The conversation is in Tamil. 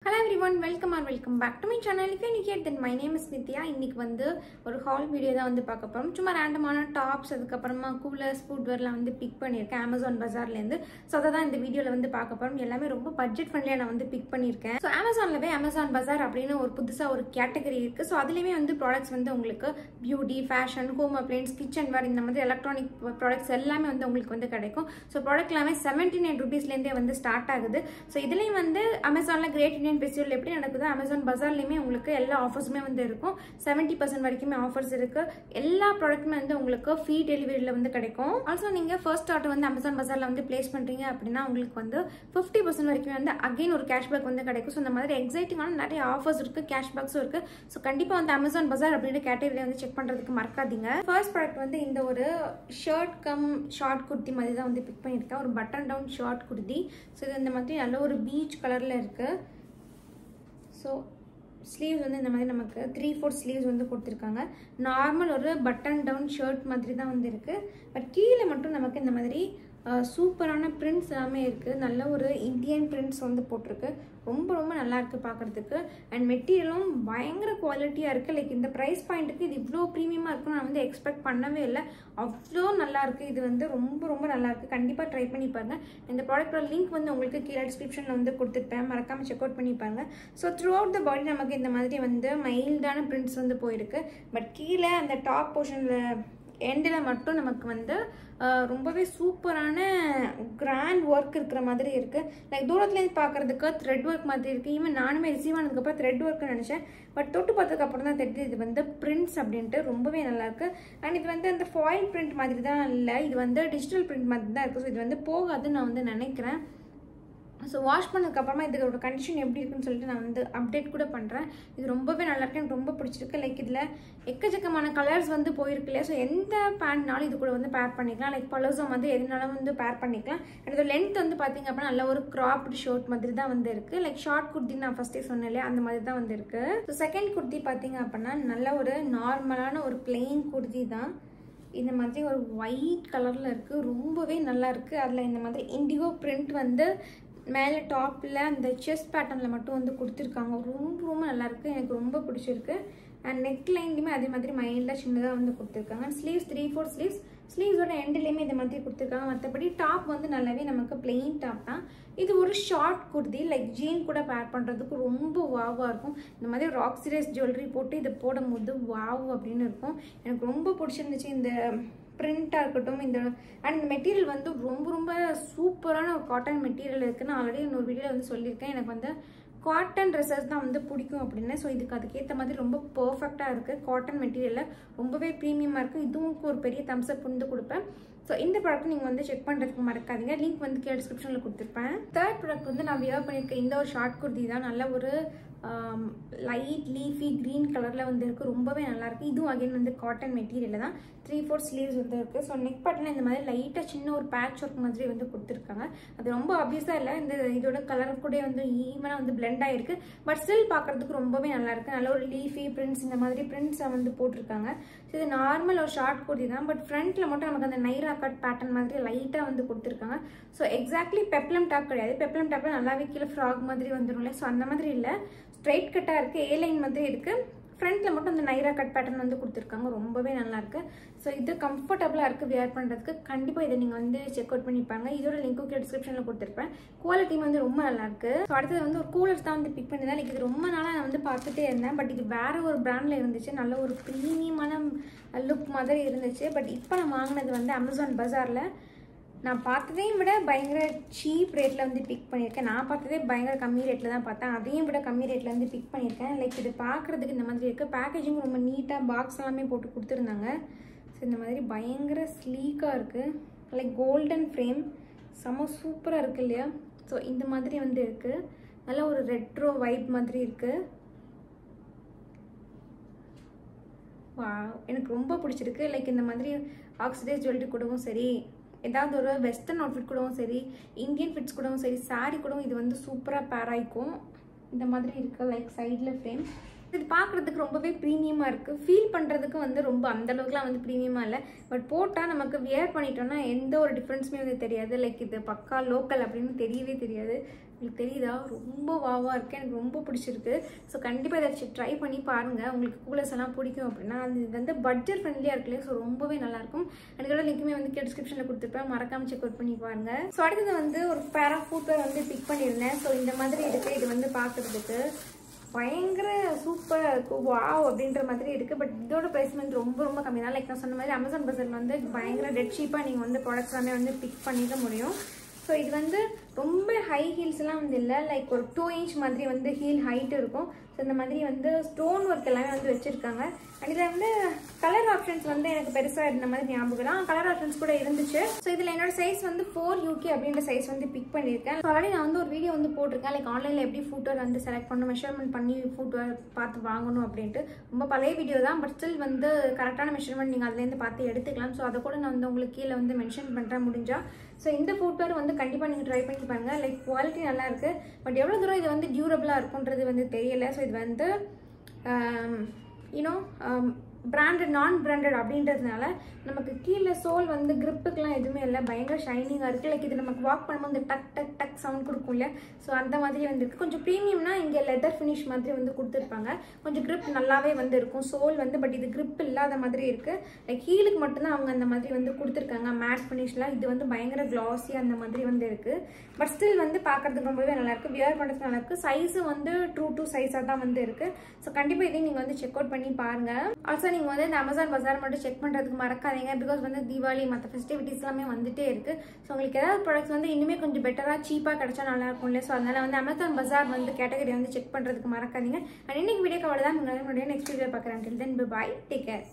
Hello everyone, welcome back to my channel. If you are here, then my name is Nithya. இன்னைக்கு வந்து ஒரு haul video தான் வந்து பார்க்க போறோம். சும்மா ரேண்டமான டாப்ஸ் அதுக்கு அப்புறமா கூலர்ஸ் ஃபுட்வேர்லாம் வந்து பிக் பண்ணிருக்கேன் Amazon Bazaarல இருந்து. சோ அத தான் இந்த வீடியோல வந்து பார்க்க போறோம். எல்லாமே ரொம்ப பட்ஜெட் ஃப்ரெண்ட்லியா நான் வந்து பிக் பண்ணிருக்கேன். சோ Amazonலவே Amazon Bazaar அப்படின ஒரு புதுசா ஒரு கேட்டகரி இருக்கு. சோ அதுலயே வந்து ப்ராடக்ட்ஸ் வந்து உங்களுக்கு beauty, fashion, home appliances, kitchen ware இந்த மாதிரி எலக்ட்ரானிக் ப்ராடக்ட்ஸ் எல்லாமே வந்து உங்களுக்கு வந்து கிடைக்கும். சோ ப்ராடக்ட் எல்லாமே 79 rupeesல இருந்தே வந்து ஸ்டார்ட் ஆகுது. சோ இதுலயும் வந்து Amazonல கிரேட் இந்தியன் ஃபெஸ்டிவல் எப்படி நடக்குது Amazon Bazaarலயுமே உங்களுக்கு எல்லா ஆஃபர்ஸுமே வந்து இருக்கும். 70% வரைக்குமே ஆஃபர்ஸ் இருக்கு. எல்லா ப்ராடக்ட்டுமே வந்து உங்களுக்கு ஃப்ரீ டெலிவரியில வந்து கிடைக்கும். ஆல்சோ நீங்க ஃபர்ஸ்ட் ஆர்டர் வந்து Amazon Bazaarல வந்து பிளேஸ் பண்றீங்க அப்படின்னா உங்களுக்கு வந்து 50% வரைக்கும் வந்து அகைன் ஒரு கேஷ்பேக் வந்து கிடைக்கும். ஸோ இந்த மாதிரி எக்ஸைட்டிங்கான நிறைய ஆஃபர்ஸ் இருக்கு, கேஷ்பேக்ஸும் இருக்கு. ஸோ கண்டிப்பா வந்து Amazon Bazaar அப்படின்ற கேட்டகரியில வந்து செக் பண்றதுக்கு மறக்காதீங்க. ஃபர்ஸ்ட் ப்ராடக்ட் வந்து இந்த ஒரு ஷர்ட் கம் ஷார்ட் குர்த்தி மாதிரி தான் வந்து பிக் பண்ணியிருக்கேன். ஒரு button down short kurti. So இது இந்த மாதிரி நல்ல ஒரு பீச் கலர்ல இருக்கு. ஸோ ஸ்லீவ்ஸ் வந்து இந்த மாதிரி நமக்கு 3/4 ஸ்லீவ்ஸ் வந்து கொடுத்துருக்காங்க. நார்மல் ஒரு பட்டன் டவுன் ஷர்ட் மாதிரி தான் வந்து இருக்கு. பட் கீழே மட்டும் நமக்கு இந்த மாதிரி சூப்பரான பிரிண்ட்ஸ் எல்லாமே இருக்குது. நல்ல ஒரு இந்தியன் பிரிண்ட்ஸ் வந்து போட்டிருக்கு. ரொம்ப ரொம்ப நல்லா இருக்குது பார்க்குறதுக்கு. அண்ட் மெட்டீரியலும் பயங்கர குவாலிட்டியாக இருக்குது. லைக் இந்த ப்ரைஸ் பாயிண்ட்டுக்கு இது இவ்வளோ ப்ரீமியமாக இருக்குன்னு நான் வந்து எக்ஸ்பெக்ட் பண்ணவே இல்லை. அவ்வளோ நல்லா இருக்குது. இது வந்து ரொம்ப ரொம்ப நல்லா இருக்குது. கண்டிப்பாக ட்ரை பண்ணி பாருங்கள். இந்த ப்ராடக்டோட லிங்க் வந்து உங்களுக்கு கீழே டிஸ்கிரிப்ஷனில் வந்து கொடுத்துருப்பேன். மறக்காமல் செக் அவுட் பண்ணி பாருங்கள். ஸோ த்ரூ அவுட் த பாடி நமக்கு இந்த மாதிரி வந்து மைல்டான பிரிண்ட்ஸ் வந்து போயிருக்கு. பட் கீழே அந்த டாப் போர்ஷனில் எண்டில் மட்டும் நமக்கு வந்து ரொம்பவே சூப்பரான கிராண்ட் ஒர்க் இருக்கிற மாதிரி இருக்குது. லைக் தூரத்துலேருந்து பார்க்குறதுக்கு த்ரெட் ஒர்க் மாதிரி இருக்குது. ஈவன் நானுமே ரிசீவ் ஆனதுக்கப்புறம் த்ரெட் ஒர்க்னு நினச்சேன். பட் தொட்டு பார்த்ததுக்கப்புறம் தான் தெரியுது இது வந்து பிரிண்ட்ஸ் அப்படின்ட்டு. ரொம்பவே நல்லாயிருக்கு. அண்ட் இது வந்து அந்த ஃபாயில் பிரிண்ட் மாதிரி தான் இல்லை, இது வந்து டிஜிட்டல் பிரிண்ட் மாதிரி தான் இருக்குது. ஸோ இது வந்து போகாதுன்னு நான் வந்து நினைக்கிறேன். ஸோ வாஷ் பண்ணதுக்கப்புறமா இதோட கண்டிஷன் எப்படி இருக்குன்னு சொல்லிட்டு நான் வந்து அப்டேட் கூட பண்ணுறேன். இது ரொம்பவே நல்லாயிருக்கு, எனக்கு ரொம்ப பிடிச்சிருக்கு. லைக் இதில் எக்கச்சக்கமான கலர்ஸ் வந்து போயிருக்கு இல்லையா. ஸோ எந்த பேண்ட்னாலும் இது கூட வந்து பேர் பண்ணிக்கலாம். லைக் பலோசோ வந்து எதுனாலும் வந்து பேர் பண்ணிக்கலாம். அண்ட் இதோட லென்த் வந்து பார்த்தீங்க அப்படின்னா நல்ல ஒரு கிராப்டு ஷர்ட் மாதிரி தான் வந்து இருக்குது. லைக் ஷார்ட் குர்த்தி நான் ஃபஸ்ட்டே சொன்னேன் இல்லையா, அந்த மாதிரி தான் வந்து இருக்குது. ஸோ செகண்ட் குர்த்தி பார்த்தீங்க அப்படின்னா நல்ல ஒரு நார்மலான ஒரு பிளெயின் குர்த்தி தான். இந்த மாதிரி ஒரு ஒயிட் கலரில் இருக்குது. ரொம்பவே நல்லா இருக்குது. அதில் இந்த மாதிரி இண்டிகோ பிரிண்ட் வந்து மேலே டாப்பில் அந்த செஸ்ட் பேட்டர்னில் மட்டும் வந்து கொடுத்துருக்காங்க. ரொம்ப ரொம்ப நல்லாயிருக்கு, எனக்கு ரொம்ப பிடிச்சிருக்கு. அண்ட் நெக் லைன்லையுமே அதே மாதிரி மைல்டாக சின்னதாக வந்து கொடுத்துருக்காங்க. ஸ்லீவ்ஸ் 3/4 ஸ்லீவ்ஸ், ஸ்லீவ்ஸோட எண்ட்லேயுமே இந்த மாதிரி கொடுத்துருக்காங்க. மற்றபடி டாப் வந்து நல்லாவே நமக்கு பிளெயின் டாப் தான். இது ஒரு ஷார்ட் குர்த்தி, லைக் ஜீன் கூட பேர் பண்ணுறதுக்கு ரொம்ப வாவாக இருக்கும். இந்த மாதிரி ராக் சீரியஸ் ஜுவல்லரி போட்டு இதை போடும்போது வாவ் அப்படின்னு இருக்கும். எனக்கு ரொம்ப பிடிச்சிருந்துச்சு இந்த பிரிண்ட்டாக இருக்கட்டும். இந்த அண்ட் இந்த மெட்டீரியல் வந்து ரொம்ப ரொம்ப சூப்பரான ஒரு காட்டன் மெட்டீரியல் இருக்குது. நான் ஆல்ரெடி இன்னொரு வீடியோவில் வந்து சொல்லியிருக்கேன் எனக்கு வந்து காட்டன் ட்ரெஸ்ஸஸ் தான் வந்து பிடிக்கும் அப்படின்னு. ஸோ இதுக்கு அதுக்கேற்ற மாதிரி ரொம்ப பர்ஃபெக்டாக இருக்குது. காட்டன் மெட்டீரியலில் ரொம்பவே ப்ரீமியமாக இருக்குது. இதுவும் ஒரு பெரிய தம்ஸ் அப் வந்து கொடுப்பேன். ஸோ இந்த ப்ராடக்ட் நீங்கள் வந்து செக் பண்ணுறதுக்கு மறக்காதீங்க. லிங்க் வந்து கீழே டிஸ்கிரிப்ஷனில் கொடுத்துருப்பேன். தேர்ட் ப்ராடக்ட் வந்து நான் வியர் பண்ணியிருக்கேன். இந்த ஒரு ஷார்ட் குர்த்தி தான். நல்ல ஒரு லைட் லீஃபி க்ரீன் கலரில் வந்து இருக்குது. ரொம்பவே நல்லாயிருக்கு. இதுவும் அகைன் வந்து காட்டன் மெட்டீரியலில் தான். 3/4 ஸ்லீவ்ஸ் வந்து இருக்குது. ஸோ நெக் பட்டில் இந்த மாதிரி லைட்டாக சின்ன ஒரு பேட்ச் ஒர்க் மாதிரி வந்து கொடுத்துருக்காங்க. அது ரொம்ப ஆப்வியஸாக இல்லை, இந்த இதோட கலர் கூட வந்து ஈவனாக வந்து பிளெண்ட் ஆகிருக்கு. பட் ஸ்டில் பார்க்குறதுக்கு ரொம்பவே நல்லாயிருக்கு. நல்ல ஒரு லீஃபி பிரிண்ட்ஸ் இந்த மாதிரி பிரிண்ட்ஸை வந்து போட்டிருக்காங்க. ஸோ இது நார்மல் ஒரு ஷார்ட் குர்த்தி தான். பட் ஃப்ரண்ட்டில் மட்டும் நமக்கு அந்த நைரா கட் பேட்டர்ன் மாதிரி லைட்டாக வந்து கொடுத்துருக்காங்க. ஸோ எக்ஸாக்ட்லி பெப்ளம் டாப் கிடையாது. பெப்ளம் டாப்பில் நல்லாவே கீழே ஃப்ராக் மாதிரி வந்துடும் இல்லை. ஸோ அந்த மாதிரி இல்லை, ஸ்ட்ரைட் கட்டாக இருக்குது, ஏ லைன் மாதிரி இருக்குது. ஃப்ரண்ட்டில் மட்டும் அந்த நைரா கட் பேட்டர்ன் வந்து கொடுத்துருக்காங்க. ரொம்பவே நல்லாயிருக்கு. ஸோ இது கம்ஃபர்டபுளாக இருக்குது வியர் பண்ணுறதுக்கு. கண்டிப்பாக இதை நீங்கள் வந்து செக் அவுட் பண்ணிப்பாங்க. இதோட லிங்க்கும் டிஸ்கிரிப்ஷனில் கொடுத்துருப்பேன். குவாலிட்டி வந்து ரொம்ப நல்லாயிருக்கு. ஸோ அடுத்தது வந்து ஒரு கூலர்ஸ் தான் வந்து பிக் பண்ணியிருந்தேன். லைக் இது ரொம்ப நாளாக நான் வந்து பார்த்துட்டே இருந்தேன். பட் இது வேறு ஒரு பிராண்டில் இருந்துச்சு. நல்ல ஒரு ப்ரீமியமான லுக் மாதிரி இருந்துச்சு. பட் இப்போ நான் வாங்கினது வந்து Amazon Bazaarல நான் பார்த்ததையும் விட பயங்கர சீப் ரேட்டில் வந்து பிக் பண்ணியிருக்கேன். நான் பார்த்ததே பயங்கர கம்மி ரேட்டில் தான் பார்த்தேன். அதையும் விட கம்மி ரேட்டில் வந்து பிக் பண்ணியிருக்கேன். லைக் இது பார்க்குறதுக்கு இந்த மாதிரி இருக்குது. பேக்கேஜிங் ரொம்ப நீட்டாக பாக்ஸ் எல்லாமே போட்டு கொடுத்துருந்தாங்க. ஸோ இந்த மாதிரி பயங்கர ஸ்லீக்காக இருக்குது. லைக் கோல்டன் ஃப்ரேம் செம்ம சூப்பராக இருக்குது இல்லையா. ஸோ இந்த மாதிரி வந்து இருக்குது. நல்ல ஒரு ரெட்ரோ வைப் மாதிரி இருக்குது. வா, எனக்கு ரொம்ப பிடிச்சிருக்கு. லைக் இந்த மாதிரி ஆக்சிடைஸ் ஜுவல்லரி கூடவும் சரி, ஏதாவது ஒரு வெஸ்டர்ன் அவுட்ஃபிட் கூடவும் சரி, இந்தியன் ஃபிட்ஸ் கூடவும் சரி, சாரீ கூடவும் இது வந்து சூப்பராக பேர் ஆகிக்கும். இந்த மாதிரி இருக்குது. லைக் சைடில் ஃப்ரேம் இது பார்க்குறதுக்கு ரொம்பவே ப்ரீமியமாக இருக்குது. ஃபீல் பண்ணுறதுக்கு வந்து ரொம்ப அந்தளவுக்குலாம் வந்து ப்ரீமியமாக இல்லை. பட் போட்டால் நமக்கு வியர் பண்ணிட்டோன்னா எந்த ஒரு டிஃப்ரென்ஸுமே வந்து தெரியாது. லைக் இது பக்கா லோக்கல் அப்படின்னு தெரியவே தெரியாது. உங்களுக்கு தெரியுதா, ரொம்ப வாவாக இருக்குது, எனக்கு ரொம்ப பிடிச்சிருக்கு. ஸோ கண்டிப்பாக ஏதாச்சும் ட்ரை பண்ணி பாருங்கள். உங்களுக்கு கூலர்ஸ் எல்லாம் பிடிக்கும் அப்படின்னா அது வந்து பட்ஜெட் ஃப்ரெண்ட்லியாக இருக்குல்லையா, ஸோ ரொம்பவே நல்லாயிருக்கும். எனக்கோட லிங்க்குமே வந்து டிஸ்கிரிப்ஷனில் கொடுத்துருப்பேன், மறக்காமல் செக் அவுட் பண்ணி பாருங்கள். ஸோ அடுத்தது வந்து ஒரு பேர் ஆஃப் ஃபுட்வேர் வந்து பிக் பண்ணியிருந்தேன். ஸோ இந்த மாதிரி இருக்குது. இது வந்து பார்க்குறதுக்கு பயங்கர சூப்பராக இருக்கும், வாவ் அப்படின்ற மாதிரி இருக்குது. பட் இதோட ப்ரைஸ் வந்து ரொம்ப ரொம்ப கம்மி தான். லைக் நான் சொன்ன மாதிரி அமேசான் பஜாரில் வந்து பயங்கர டெட் சீப்பாக நீங்கள் வந்து ப்ராடக்ட்ஸ் எல்லாமே வந்து பிக் பண்ணிக்க முடியும். ஸோ இது வந்து ரொம்ப ஹை ஹீல்ஸ்லாம் வந்து இல்லை, லைக் ஒரு 2 inch மாதிரி வந்து ஹீல் ஹைட் இருக்கும். ஸோ இந்த மாதிரி வந்து ஸ்டோன் ஒர்க் எல்லாமே வந்து வச்சுருக்காங்க. அண்ட் இதில் வந்து கலர் ஆப்ஷன்ஸ் வந்து எனக்கு பெருசாக இருந்த மாதிரி ஞாபகம் தான், கலர் ஆப்ஷன்ஸ் கூட இருந்துச்சு. ஸோ இதில் என்னோட சைஸ் வந்து 4UK அப்படின்ற சைஸ் வந்து பிக் பண்ணியிருக்கேன். ஆல்ரெடி நான் வந்து ஒரு வீடியோ வந்து போட்டிருக்கேன், லைக் ஆன்லைனில் எப்படி ஃபுட்வேர் வந்து செலக்ட் பண்ணணும், மெஷர்மெண்ட் பண்ணி ஃபுட்வேர் பார்த்து வாங்கணும் அப்படின்ட்டு. ரொம்ப பழைய வீடியோ தான், பட் ஸ்டில் வந்து கரெக்டான மெஷர்மெண்ட் நீங்கள் அதுலேருந்து பார்த்து எடுத்துக்கலாம். ஸோ அதை கூட நான் வந்து உங்களுக்கு கீழே வந்து மென்ஷன் பண்ணுறேன் முடிஞ்சா. ஸோ இந்த ஃபுட்வேர் வந்து கண்டிப்பாக நீங்கள் ட்ரை பண்ணி பாருங்கள். லைக் குவாலிட்டி நல்லா இருக்குது, பட் எவ்வளோ தூரம் இது வந்து டியூரபிளாக இருக்குன்றது வந்து தெரியலை. ஸோ இது வந்து யூனோ பிராண்டட் நான் பிராண்டட் அப்படின்றதுனால நமக்கு கீழே சோல் வந்து கிரிப்புக்கெலாம் எதுவுமே இல்லை, பயங்கர ஷைனிங்காக இருக்குது. லைக் இது நமக்கு வாக் பண்ணும்போது இந்த டக் டக் டக் சவுண்ட் கொடுக்கும் இல்லையா, ஸோ அந்த மாதிரி வந்து இருக்குது. கொஞ்சம் ப்ரீமியம்னா இங்கே லெதர் ஃபினிஷ் மாதிரி வந்து கொடுத்துருப்பாங்க, கொஞ்சம் கிரிப் நல்லாவே வந்து இருக்கும் சோல் வந்து. பட் இது கிரிப் இல்லாத மாதிரி இருக்குது. லைக் ஹீலுக்கு மட்டும்தான் அவங்க அந்த மாதிரி வந்து கொடுத்துருக்காங்க மேட் ஃபினிஷில். இது வந்து பயங்கர கிளாஸி அந்த மாதிரி வந்து இருக்குது. பட் ஸ்டில் வந்து பார்க்குறதுக்கு ரொம்பவே நல்லாயிருக்கு, வியர் பண்ணுறதுக்கு நல்லாயிருக்கு. சைஸும் வந்து ட்ரூ டு சைஸாக தான் வந்து இருக்குது. ஸோ கண்டிப்பாக இதையும் நீங்கள் வந்து செக் அவுட் பண்ணி பாருங்கள். ஆல்சோ நீங்கள் வந்து இந்த அமேசான் பஜார் மட்டும் செக் பண்ணுறதுக்கு மறக்காதீங்க, பிகாஸ் வந்து தீபாவளி மற்ற ஃபெஸ்டிவிட்டிஸ் எல்லாமே வந்துட்டே இருக்குது. ஸோ உங்களுக்கு ஏதாவது ப்ராடக்ட்ஸ் வந்து இன்னுமே கொஞ்சம் பெட்டராக சீப்பாக கிடைச்சா நல்லாயிருக்கும் இல்லையா. ஸோ அதனால் வந்து அமேசான் பஜார் வந்து கேட்டகரி வந்து செக் பண்ணுறதுக்கு மறக்காதீங்க. அண்ட் இன்னைக்கு வீடியோ கவலை தான், நெக்ஸ்ட் வீடியோ பார்க்குறேன். டில் தென் பை, டேக் கேர்.